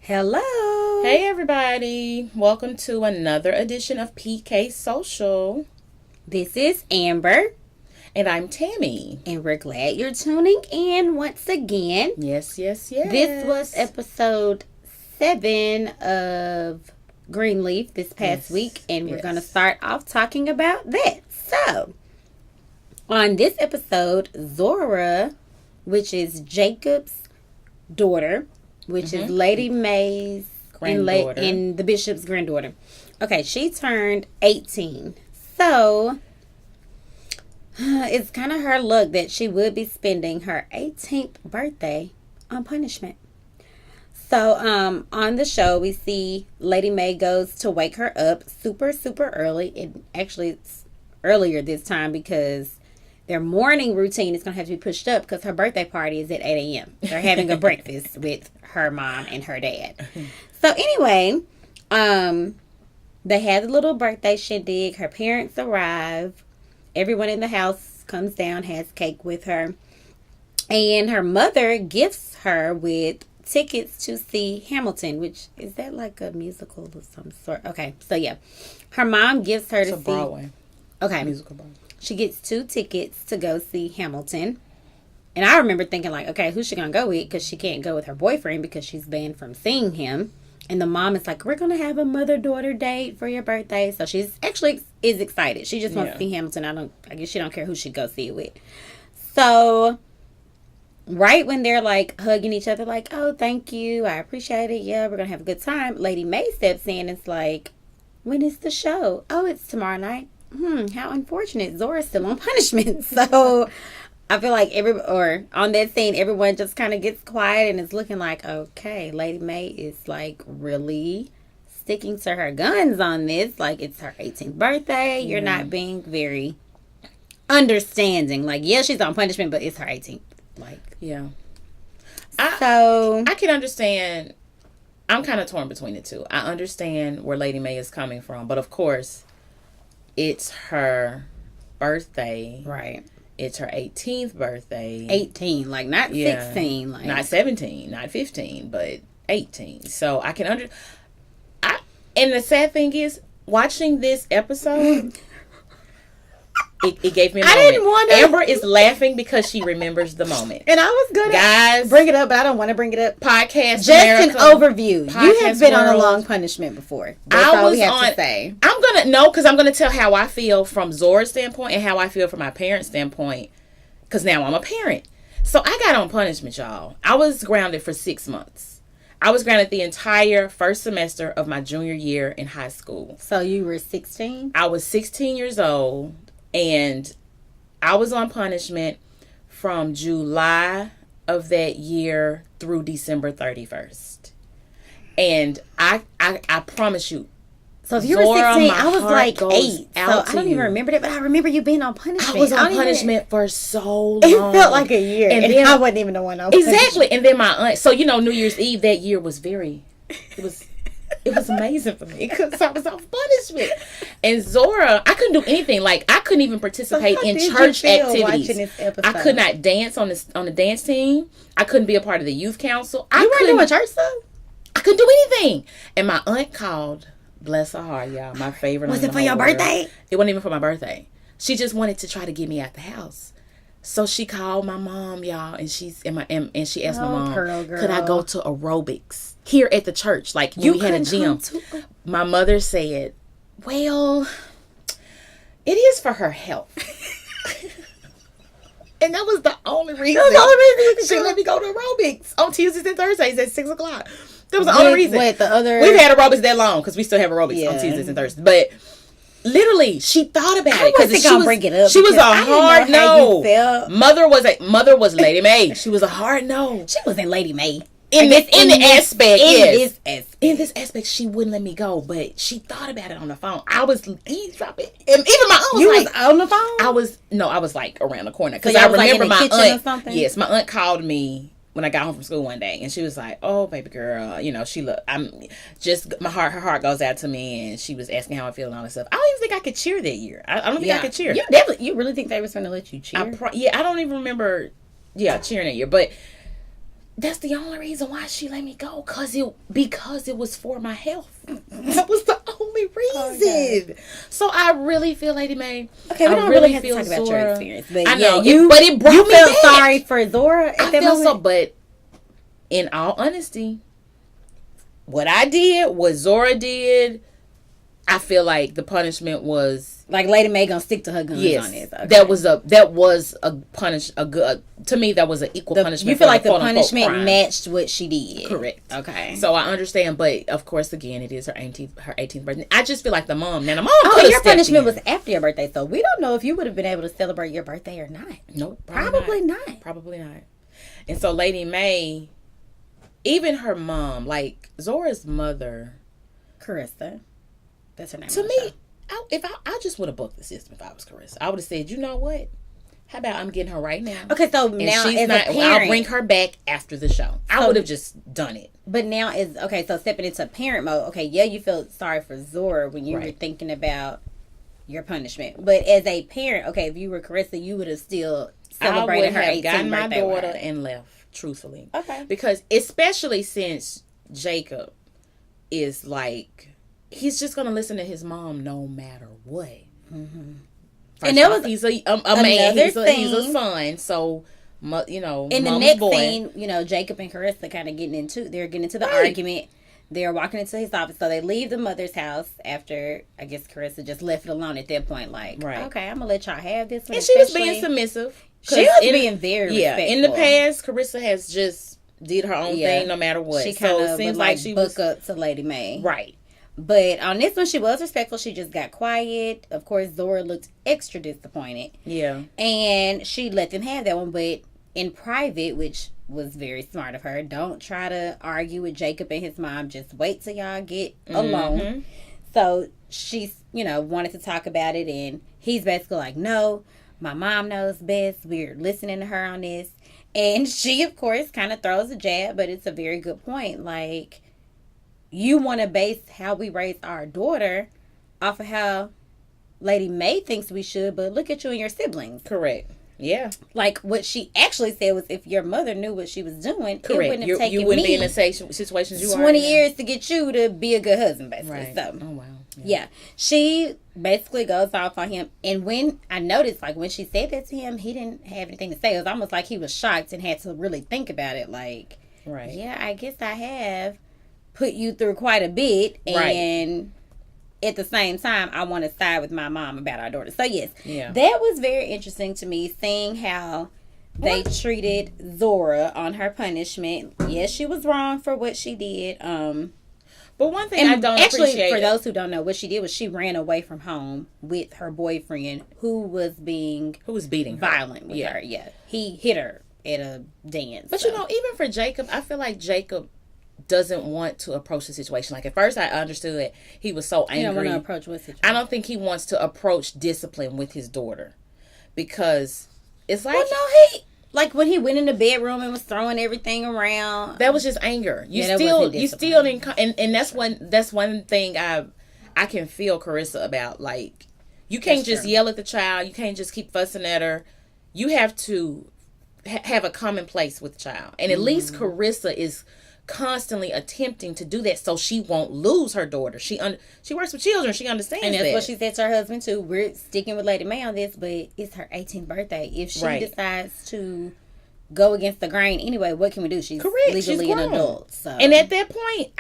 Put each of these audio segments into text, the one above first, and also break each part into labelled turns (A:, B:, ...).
A: Hello.
B: Hey everybody. Welcome to another edition of PK Social.
A: This is Amber.
B: And I'm Tammy.
A: And we're glad you're tuning in once again.
B: Yes.
A: This was episode 7 of Greenleaf this past week. And we're going to start off talking about that. So, on this episode, Zora, which is Jacob's daughter, which is Lady Mae's
B: granddaughter.
A: and the bishop's granddaughter. Okay, she turned 18. So, it's kind of her luck that she would be spending her 18th birthday on punishment. So, on the show, we see Lady Mae goes to wake her up super early. And actually, it's earlier this time because their morning routine is going to have to be pushed up because her birthday party is at 8 a.m. They're having a breakfast with her mom and her dad. So anyway, they had a little birthday shindig. Her parents arrive. Everyone in the house comes down, has cake with her. And her mother gifts her with tickets to see Hamilton, which is that like a musical of some sort? Okay, so yeah. Her mom gives her to see
B: Broadway.
A: Okay.
B: Musical Broadway.
A: She gets 2 tickets to go see Hamilton. And I remember thinking like, okay, who's she going to go with? Because she can't go with her boyfriend because she's banned from seeing him. And the mom is like, we're going to have a mother-daughter date for your birthday. So she's actually is excited. She just wants to see Hamilton. I guess she don't care who she goes see it with. So right when they're like hugging each other like, oh, thank you. I appreciate it. Yeah, we're going to have a good time. Lady Mae steps in and is like, when is the show? Oh, it's tomorrow night. How unfortunate. Zora's still on punishment. So I feel like on that scene, everyone just kind of gets quiet and is looking like, okay, Lady Mae is like really sticking to her guns on this. Like, it's her 18th birthday. You're not being very understanding. Like, yeah, she's on punishment, but it's her 18th. Like,
B: yeah.
A: I
B: can understand. I'm kind of torn between the two. I understand where Lady Mae is coming from, but of course, it's her birthday.
A: Right.
B: It's her 18th birthday.
A: 18, like not 16. Like
B: not 17, not 15, but 18. So I can and the sad thing is, watching this episode, it gave me a moment.
A: I didn't want to.
B: Amber is laughing because she remembers the moment.
A: And I was going
B: to
A: bring it up, but I don't want to bring it up.
B: Podcast
A: Just
B: America,
A: an overview. You have been on a
B: world.
A: long punishment before. That's all we have to say.
B: I'm going to tell how I feel from Zora's standpoint and how I feel from my parents' standpoint. Because now I'm a parent. So I got on punishment, y'all. I was grounded for 6 months. I was grounded the entire first semester of my junior year in high school.
A: So you were 16?
B: I was 16 years old. And I was on punishment from July of that year through December 31st. And I promise you.
A: So if you were 16, I was like 8. So I don't even remember that, but I remember you being on punishment.
B: I was on punishment for so long.
A: It felt like a year. And then I wasn't even the one on punishment.
B: Exactly. And then my aunt, so New Year's Eve that year was it was amazing for me because I was off punishment. And Zora, I couldn't do anything. Like, I couldn't even participate in church activities. I could not dance on the dance team. I couldn't be a part of the youth council.
A: You weren't doing church stuff?
B: I couldn't do anything. And my aunt called, bless her heart, y'all, my favorite.
A: Was it for your birthday?
B: It wasn't even for my birthday. She just wanted to try to get me out the house. So she called my mom, y'all, and she asked my mom, could I go to aerobics here at the church? Like, we had a gym. My mother said, well, it is for her health. And that was the only reason. She let me go to aerobics on Tuesdays and Thursdays at 6 o'clock. That was the only reason.
A: We've
B: had aerobics that long because we still have aerobics on Tuesdays and Thursdays. But literally, she thought about it because she was a hard no. Mother was Lady Mae. She was a hard no.
A: She wasn't Lady Mae.
B: In this aspect, she wouldn't let me go, but she thought about it on the phone. I was eavesdropping. And even my aunt was
A: was on the phone?
B: I was like around the corner. Because I remember my aunt. Yes, my aunt called me when I got home from school one day, and she was like, "Oh, baby girl, her heart goes out to me," and she was asking how I feel and all that stuff. I don't even think I could cheer that year. I don't think I could cheer.
A: You really think they was going to let you cheer?
B: I don't even remember, cheering that year, but That's the only reason why she let me go, because it was for my health. That was the only reason. So I really feel, Lady Mae.
A: Okay, we don't really have to talk about your experience, but
B: I know
A: but
B: it brought me
A: felt
B: back.
A: sorry for Zora.
B: I felt so, but in all honesty, what I did, what Zora did, I feel like the punishment was
A: like Lady Mae gonna stick to her guns on this.
B: Okay. To me that was an equal punishment.
A: You feel like the punishment matched what she did.
B: Correct.
A: Okay.
B: So I understand, but of course, again, it is her 18th birthday. I just feel like the mom. Now the mom.
A: Your punishment was after your birthday, so we don't know if you would have been able to celebrate your birthday or not.
B: Nope.
A: Probably not.
B: Probably not. And so Lady Mae, even her mom, like Zora's mother,
A: Karissa. That's her name.
B: To me, I just would have booked the system if I was Karissa. I would have said, you know what? How about I'm getting her right now?
A: Okay, so
B: and
A: now
B: she's
A: as
B: not,
A: a parent,
B: I'll bring her back after the show. I would have just done it.
A: But now so stepping into parent mode. Okay, yeah, you felt sorry for Zora when you were thinking about your punishment. But as a parent, okay, if you were Karissa, you would have still celebrated her 18th birthday. I would have gotten my daughter
B: and left, truthfully.
A: Okay.
B: Because especially since Jacob is like, he's just gonna listen to his mom no matter what.
A: Mm-hmm.
B: And that was he's a man. He's a son. So
A: in the next scene, Jacob and Karissa kind of getting into the argument. They're walking into his office, so they leave the mother's house after I guess Karissa just left it alone at that point. Like, okay, I'm gonna let y'all have this one.
B: And she was being submissive.
A: She was being very respectful.
B: In the past, Carissa has just did her own thing no matter what.
A: She kind of seems like she book up to Lady Mae,
B: right?
A: But on this one, she was respectful. She just got quiet. Of course, Zora looked extra disappointed.
B: Yeah.
A: And she let them have that one. But in private, which was very smart of her, don't try to argue with Jacob and his mom. Just wait till y'all get alone. So she's, wanted to talk about it. And he's basically like, no, my mom knows best. We're listening to her on this. And she, of course, kind of throws a jab. But it's a very good point. Like, you want to base how we raise our daughter off of how Lady Mae thinks we should, but look at you and your siblings.
B: Correct. Yeah.
A: Like, what she actually said was, if your mother knew what she was doing,
B: correct,
A: it wouldn't have taken
B: you wouldn't be in the situations you are
A: 20 years to get you to be a good husband, basically.
B: Right.
A: So,
B: oh, wow.
A: Yeah. She basically goes off on him. And when I noticed, like, when she said that to him, he didn't have anything to say. It was almost like he was shocked and had to really think about it. Like,
B: right.
A: Yeah, I guess I have put you through quite a bit, and at the same time, I want to side with my mom about our daughter. So yes, that was very interesting to me, seeing how they treated Zora on her punishment. Yes, she was wrong for what she did.
B: But one thing I don't appreciate,
A: for those who don't know, what she did was she ran away from home with her boyfriend, who was beating violent with her. Yeah, he hit her at a dance.
B: But even for Jacob, I feel like Jacob doesn't want to approach the situation. Like, at first I understood that he was so angry.
A: He don't want to approach what situation?
B: I don't think he wants to approach discipline with his daughter, because it's like,
A: like when he went in the bedroom and was throwing everything around.
B: That was just anger. You still didn't, and that's one thing I can feel Karissa about. Like, you can't just yell at the child. You can't just keep fussing at her. You have to have a common place with the child, and at least Karissa is constantly attempting to do that so she won't lose her daughter. She works with children. She understands that.
A: And that's what she said to her husband too. We're sticking with Lady Mae on this, but it's her 18th birthday. If she decides to go against the grain anyway, what can we do? She's legally an adult. So.
B: And at that point,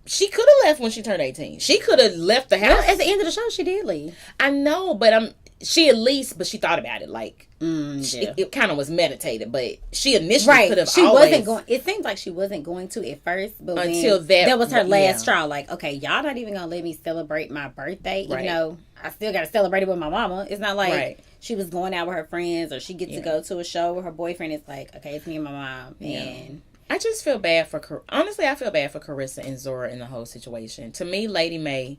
B: she could have left when she turned 18. She could have left the house.
A: Well, at the end of the show, she did leave.
B: I know, but she thought about it. Like, it kind of was meditated, but she initially could have
A: wasn't going. It seemed like she wasn't going to at first, but until that was her last straw. Like, okay, y'all not even gonna let me celebrate my birthday, even though I still got to celebrate it with my mama. It's not like she was going out with her friends, or she gets to go to a show with her boyfriend. It's like, okay, it's me and my mom, and
B: I just feel bad for. Honestly, I feel bad for Karissa and Zora in the whole situation. To me, Lady Mae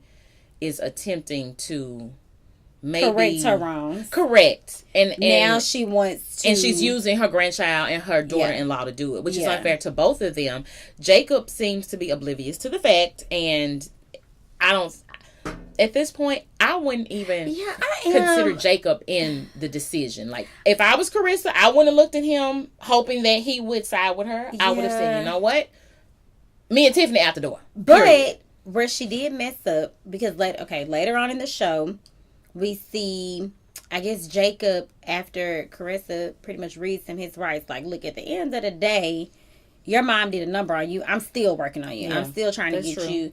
B: is attempting to correct
A: her wrongs.
B: Correct. And
A: now she wants to.
B: And she's using her grandchild and her daughter-in-law to do it, which is unfair to both of them. Jacob seems to be oblivious to the fact, and at this point, I wouldn't even consider Jacob in the decision. Like, if I was Karissa, I wouldn't have looked at him hoping that he would side with her. I would have said, you know what? Me and Tiffany out the door.
A: But where she did mess up, because later on in the show, we see, I guess, Jacob, after Karissa pretty much reads him his rights, like, look, at the end of the day, your mom did a number on you. I'm still working on you. Yeah, I'm still trying to get you.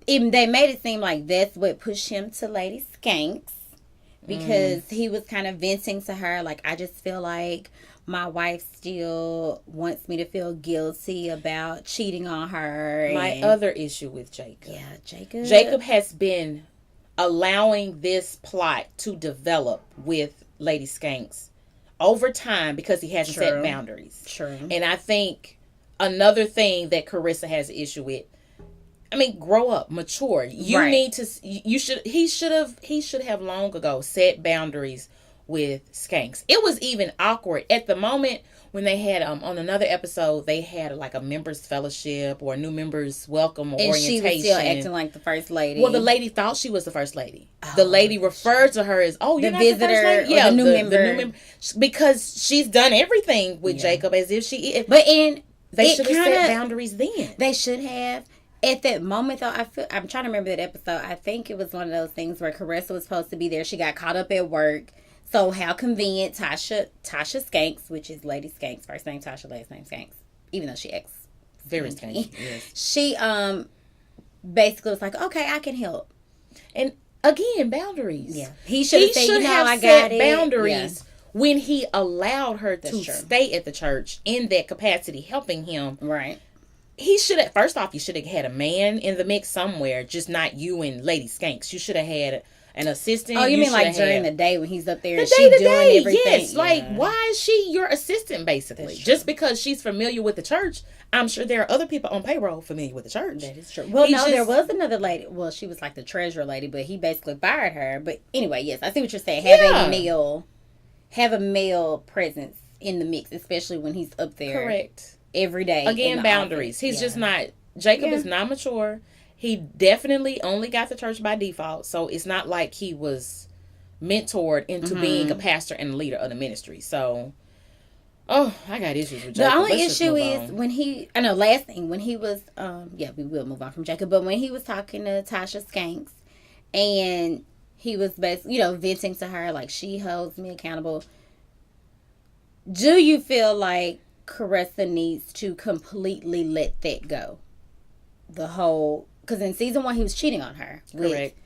A: They made it seem like that's what pushed him to Lady Skanks, because he was kind of venting to her, like, I just feel like my wife still wants me to feel guilty about cheating on her.
B: My other issue with Jacob.
A: Yeah, Jacob.
B: Jacob has been allowing this plot to develop with Lady Skanks over time because he hasn't set boundaries.
A: True.
B: And I think another thing that Karissa has an issue with, I mean, grow up, mature. You need to. He should have long ago set boundaries with Skanks. It was even awkward at the moment when they had on another episode, they had like a members fellowship or a new members welcome or orientation.
A: And she was still acting like the first lady.
B: Well, the lady thought she was the first lady. The lady referred to her as, you're
A: the visitor,
B: the first lady?
A: Yeah, the new member,
B: because she's done everything with Jacob as if she.
A: But
B: they should have set boundaries then.
A: They should have. At that moment, though, I'm trying to remember that episode. I think it was one of those things where Karissa was supposed to be there. She got caught up at work. So how convenient. Tasha Skanks, which is Lady Skanks, first name Tasha, last name Skanks, even though she acts
B: very skanky. Yes.
A: She basically was like, okay, I can help.
B: And again, boundaries.
A: Yeah, he should have said, I got it.
B: Boundaries when he allowed her to stay at the church in that capacity, helping him.
A: Right.
B: He should have, first off, you should have had a man in the mix somewhere, just not you and Lady Skanks. You should have had an assistant.
A: Oh, you mean like during the day when he's up there and she's doing everything?
B: Yes, like, why is she your assistant, basically? Just because she's familiar with the church, I'm sure there are other people on payroll familiar with the church.
A: That is true. Well, there was another lady. Well, she was like the treasurer lady, but he basically fired her. But anyway, yes, I see what you're saying. Have a male presence in the mix, especially when he's up there.
B: Correct.
A: Every day.
B: Again, boundaries. He's just not. Jacob is not mature. He definitely only got the church by default, so it's not like he was mentored into being a pastor and leader of the ministry. So, I got issues with Jacob.
A: The only issue is last thing, when he was, we will move on from Jacob, but when he was talking to Tasha Skanks, and he was basically, venting to her, like, she holds me accountable. Do you feel like Karissa needs to completely let that go? Because in season 1 he was cheating on her.
B: Correct.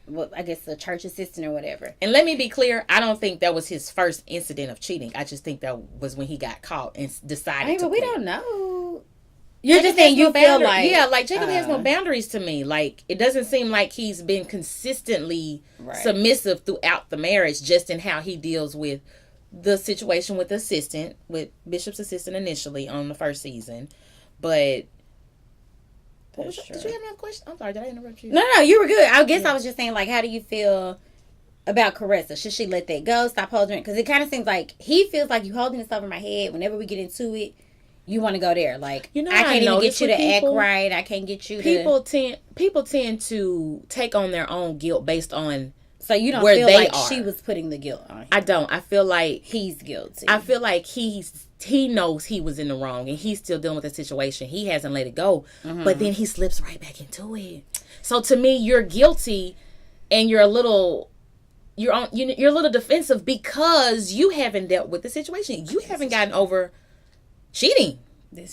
A: Well, I guess a church assistant or whatever.
B: And let me be clear, I don't think that was his first incident of cheating. I just think that was when he got caught and decided to
A: but
B: quit.
A: We don't know. You're just saying you feel like...
B: Yeah, like Jacob has no boundaries to me. Like, it doesn't seem like he's been consistently submissive throughout the marriage, just in how he deals with the situation with the assistant, with Bishop's assistant initially on the first season. But did you have another question? I'm sorry, did I interrupt you?
A: No, you were good. I guess I was just saying, like, how do you feel about Karissa? Should she let that go? Stop holding it? Because it kind of seems like he feels like you holding this over my head. Whenever we get into it, you want to go there. Like, I can't even get you to act right. I can't get you to...
B: People tend to take on their own guilt based on...
A: So you don't feel like she was putting the guilt on him?
B: I don't. I feel like...
A: He's guilty.
B: I feel like he knows he was in the wrong and he's still dealing with the situation. He hasn't let it go. Mm-hmm. But then he slips right back into it. So to me, you're guilty and you're a little defensive because you haven't dealt with the situation. You haven't gotten over cheating.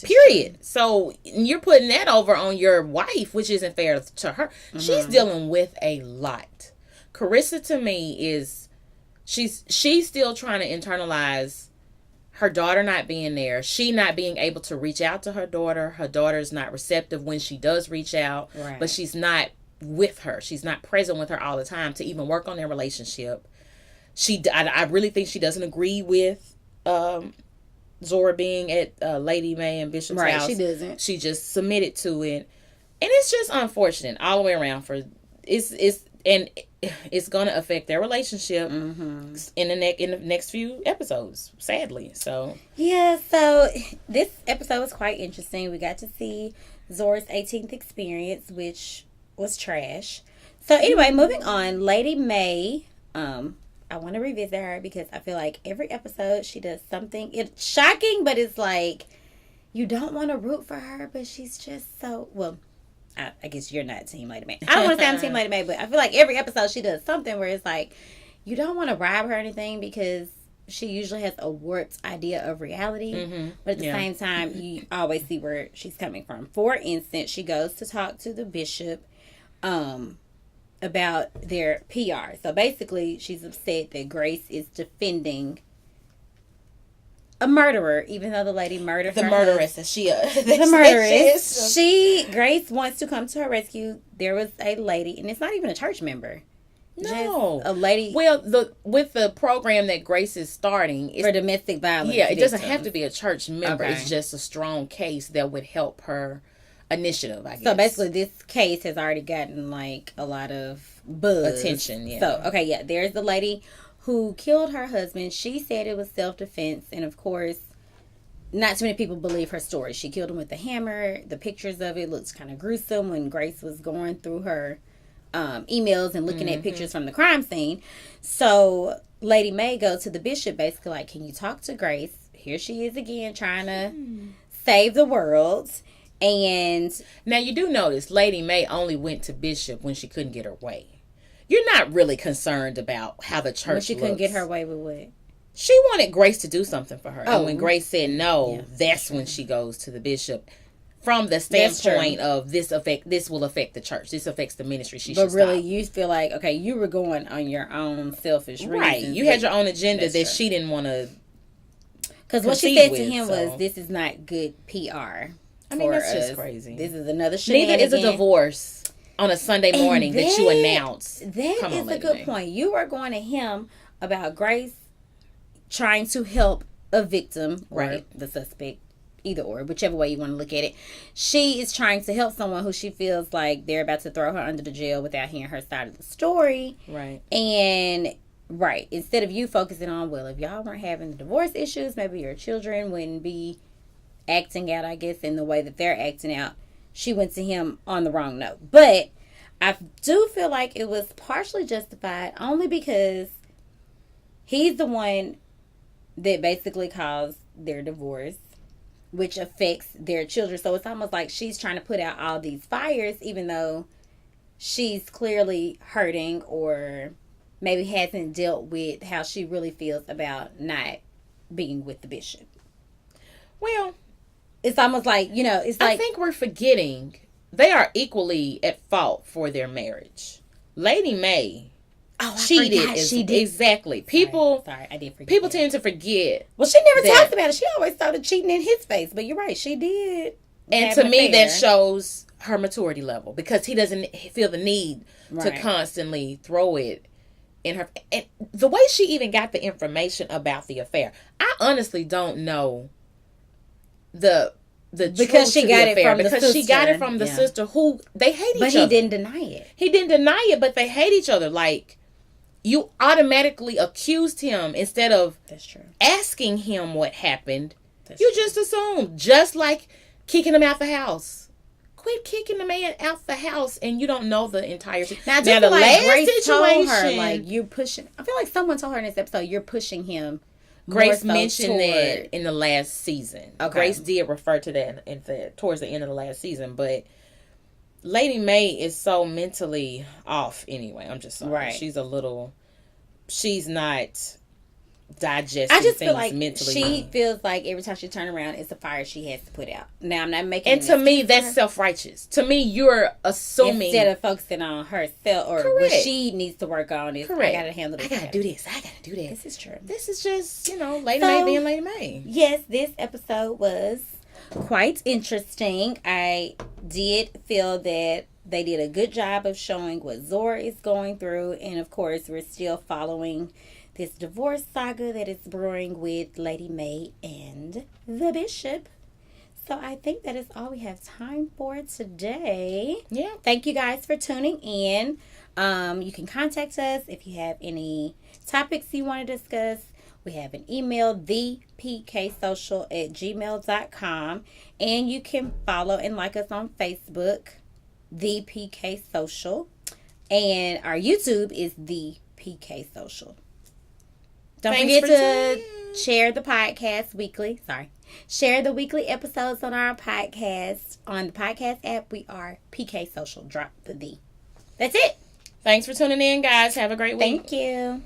B: Period. So you're putting that over on your wife, which isn't fair to her. Mm-hmm. She's dealing with a lot. Karissa, to me, is she's still trying to internalize her daughter not being there, she not being able to reach out to her daughter's not receptive when she does reach out, but she's not with her, she's not present with her all the time to even work on their relationship. I really think she doesn't agree with Zora being at Lady Mae and Bishop's house.
A: She doesn't.
B: She just submitted to it, and it's just unfortunate all the way around. It's going to affect their relationship in the next few episodes, sadly. So this episode was quite interesting. We got to see Zora's 18th experience, which was trash.
A: So anyway, moving on, Lady Mae. I want to revisit her because I feel like every episode she does something. It's shocking, but it's like you don't want to root for her, but she's just so well. I guess you're not Team Lady Mae. I don't want to say I'm Team Lady Mae, but I feel like every episode she does something where it's like you don't want to bribe her or anything because she usually has a warped idea of reality. Mm-hmm. But at the same time, you always see where she's coming from. For instance, she goes to talk to the bishop about their PR. So basically, she's upset that Grace is defending a murderer, even though the lady murdered her.
B: The murderess. The
A: murderess. Grace wants to come to her rescue. There was a lady, and it's not even a church member.
B: No,
A: just a lady.
B: Well, with the program that Grace is starting
A: for domestic violence.
B: Yeah, it doesn't have to be a church member. Okay. It's just a strong case that would help her initiative, I guess.
A: So basically, this case has already gotten like a lot of buzz.
B: Attention. Yeah.
A: So there's the lady who killed her husband. She said it was self-defense, and of course, not too many people believe her story. She killed him with a hammer. The pictures of it looks kind of gruesome when Grace was going through her emails and looking at pictures from the crime scene. So Lady Mae goes to the bishop basically like, can you talk to Grace? Here she is again trying to save the world. And
B: now you do notice Lady Mae only went to bishop when she couldn't get her way. You're not really concerned about how the church
A: when she couldn't get her way with what?
B: She wanted Grace to do something for her. And when Grace said no, that's when she goes to the bishop. From the standpoint of this will affect the church. This affects the ministry. But
A: really, you feel like, okay, you were going on your own selfish reasons.
B: Right. You had your own agenda that she didn't want to.
A: Because what she said to him was, this is not good PR.
B: I mean, that's just crazy.
A: This is another shenanigan.
B: Neither is a divorce on a Sunday morning that you announce.
A: That is a good point. You are going to him about Grace trying to help a victim or the suspect. Either or, whichever way you want to look at it. She is trying to help someone who she feels like they're about to throw her under the jail without hearing her side of the story.
B: Right.
A: And, instead of you focusing on, well, if y'all weren't having the divorce issues, maybe your children wouldn't be acting out, I guess, in the way that they're acting out. She went to him on the wrong note. But I do feel like it was partially justified only because he's the one that basically caused their divorce, which affects their children. So it's almost like she's trying to put out all these fires, even though she's clearly hurting or maybe hasn't dealt with how she really feels about not being with the bishop.
B: Well,
A: it's almost like, it's like...
B: I think we're forgetting they are equally at fault for their marriage. Lady Mae cheated.
A: She did.
B: Exactly. People.
A: Sorry, I did forget.
B: People tend to forget.
A: Well, she never talked about it. She always started cheating in his face. But you're right, she did.
B: And to me, that shows her maturity level because he doesn't feel the need to constantly throw it in her. And the way she even got the information about the affair, I honestly don't know because she got it from the sister. She got it from the sister who they hate each other.
A: But he didn't deny it.
B: He didn't deny it, but they hate each other. Like, you automatically accused him instead of asking him what happened. You just assumed, just like kicking him out the house. Quit kicking the man out the house, and you don't know the entire situation.
A: Now the last Grace told her, like, you're pushing. I feel like someone told her in this episode, you're pushing him.
B: Grace mentioned that in the last season. Okay. Grace did refer to that towards the end of the last season, but Lady Mae is so mentally off anyway. I'm just sorry. Right. She's not digesting
A: I just
B: things
A: feel like
B: mentally.
A: She feels like every time she turns around, it's a fire she has to put out. Now, I'm not making...
B: And to me, that's self-righteous. To me, you're assuming...
A: Instead of focusing on herself or what she needs to work on is, I gotta handle this.
B: I gotta do this. I gotta do that.
A: This is true.
B: This is just, Lady Mae being Lady Mae.
A: Yes, this episode was quite interesting. I did feel that they did a good job of showing what Zora is going through. And, of course, we're still following this divorce saga that is brewing with Lady Mae and the bishop. So I think that is all we have time for today.
B: Yeah.
A: Thank you guys for tuning in. You can contact us if you have any topics you want to discuss. We have an email, thepksocial@gmail.com. And you can follow and like us on Facebook, The PK Social. And our YouTube is the PK Social. Don't
B: Thanks
A: forget to share the podcast weekly. Share the weekly episodes on our podcast. On the podcast app, we are PK Social. Drop the D. That's it.
B: Thanks for tuning in, guys. Have a great week.
A: Thank you.